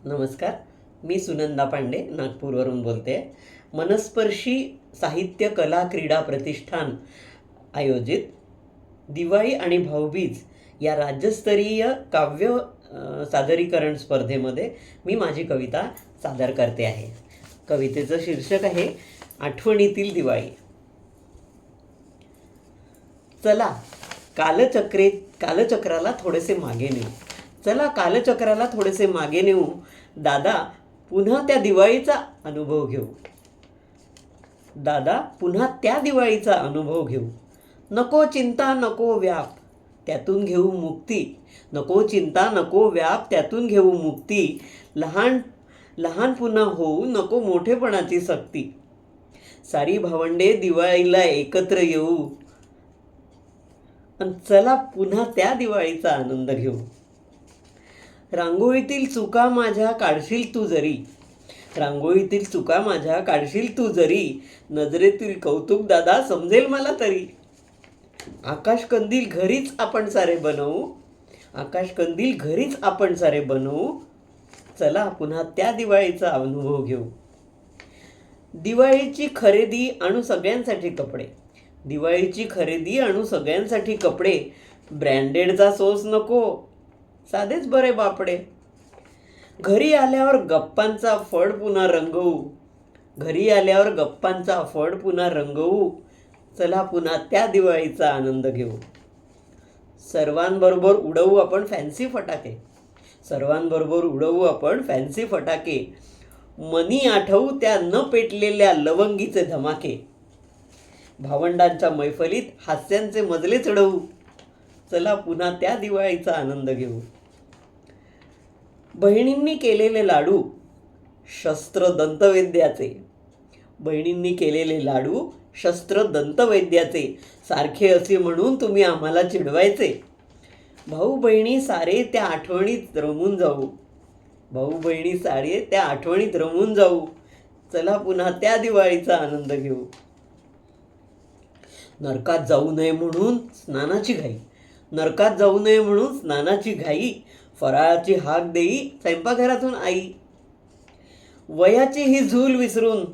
नमस्कार. मी सुनंदा पांडे नागपूरवरून बोलते. मनस्पर्शी साहित्य कला क्रीडा प्रतिष्ठान आयोजित दिवाळी आणि भाऊबीज या राज्यस्तरीय काव्य सादरीकरण स्पर्धेमध्ये मी माझी कविता सादर करते आहे. कवितेचं शीर्षक आहे आठवणीतील दिवाळी. चला कालचक्राला थोडेसे मागे नेऊ. चला कालचक्राला थोडेसे मागे नेऊ. दादा पुन्हा त्या दिवाळीचा अनुभव घेऊ. दादा पुन्हा त्या दिवाळीचा अनुभव घेऊ. नको चिंता नको व्याप त्यातून घेऊ मुक्ती. नको चिंता नको व्याप त्यातून घेऊ मुक्ती. लहान पुन्हा होऊ नको मोठेपणाची सक्ती. सारी भावंडे दिवाळीला एकत्र येऊ. आणि चला पुन्हा त्या दिवाळीचा आनंद घेऊ. रांगोळीतील चुका माझ्या काढशील तू जरी. रांगोळीतील चुका माझ्या काढशील तू जरी. नजरेतील कौतुक दादा समजेल मला तरी. आकाशकंदील घरीच आपण सारे बनवू. आकाशकंदील घरीच आपण सारे बनवू. चला पुन्हा त्या दिवाळीचा अनुभव घेऊ. दिवाळीची खरेदी आणू सगळ्यांसाठी कपडे. दिवाळीची खरेदी आणू सगळ्यांसाठी कपडे. ब्रँडेडचा सोस नको साधेच बरे बापडे. घरी आल्यावर गप्पांचा फड पुन्हा रंगवू. घरी आल्यावर गप्पांचा फड पुन्हा रंगवू. चला पुन्हा त्या दिवाळीचा आनंद घेऊ. सर्वांबरोबर उडवू आपण फॅन्सी फटाके. सर्वांबरोबर उडवू आपण फॅन्सी फटाके. मनी आठवू त्या न पेटलेल्या लवंगीचे धमाके. भावंडांच्या मैफलीत हास्यांचे मजले चढवू. चला पुन्हा त्या दिवाळीचा आनंद घेऊ. बहिणींनी केलेले लाडू शस्त्र दंतवैद्याचे. बहिणींनी केलेले लाडू शस्त्र दंतवैद्याचे. सारखे असे म्हणून तुम्ही आम्हाला चिडवायचे. भाऊ बहिणी सारे त्या आठवणीत रमून जाऊ. भाऊ बहिणी सारे त्या आठवणीत रमून जाऊ. चला पुन्हा त्या दिवाळीचा आनंद घेऊ. नरकात जाऊ नये म्हणून स्नानाची घाई. नरकात जाऊ नये म्हणून स्नानाची घाई. फराळाची हाक देई स्वयंपाकघरातून आई. वयाची ही झूल विसरून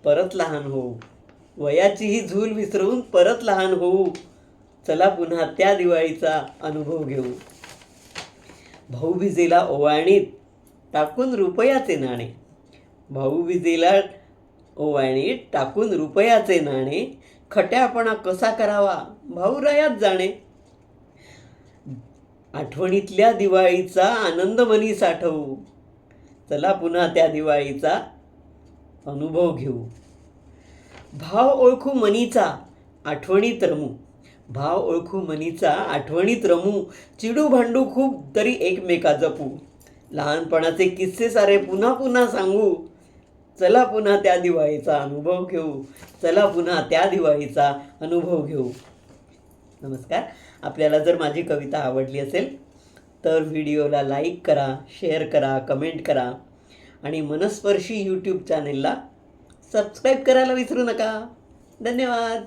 परत लहान होऊ. वयाची ही झूल विसरून परत लहान होऊ. चला पुन्हा त्या दिवाळीचा अनुभव घेऊ. भाऊबीजेला ओवाळणीत टाकून रुपयाचे नाणे. भाऊबीजेला ओवाळणीत टाकून रुपयाचे नाणे. खट्यापणा कसा करावा भाऊरायात जाणे. आठवणीतल्या दिवाळीचा आनंद मनी साठवू. चला पुन्हा त्या दिवाळीचा अनुभव घेऊ. भाव ओळखू मनीचा आठवणीत रमू. भाव ओळखू मनीचा आठवणीत रमू. चिडू भांडू खूप तरी एकमेका जपू. लहानपणाचे किस्से सारे पुन्हा पुन्हा सांगू. चला पुन्हा त्या दिवाळीचा अनुभव घेऊ. चला पुन्हा त्या दिवाळीचा अनुभव घेऊ. नमस्कार. आपल्याला जर माझी कविता आवडली असेल तर व्हिडिओला लाईक करा, शेअर करा, कमेंट करा आणि मनस्पर्शी यूट्यूब चॅनेलला सबस्क्राईब करायला विसरू नका. धन्यवाद.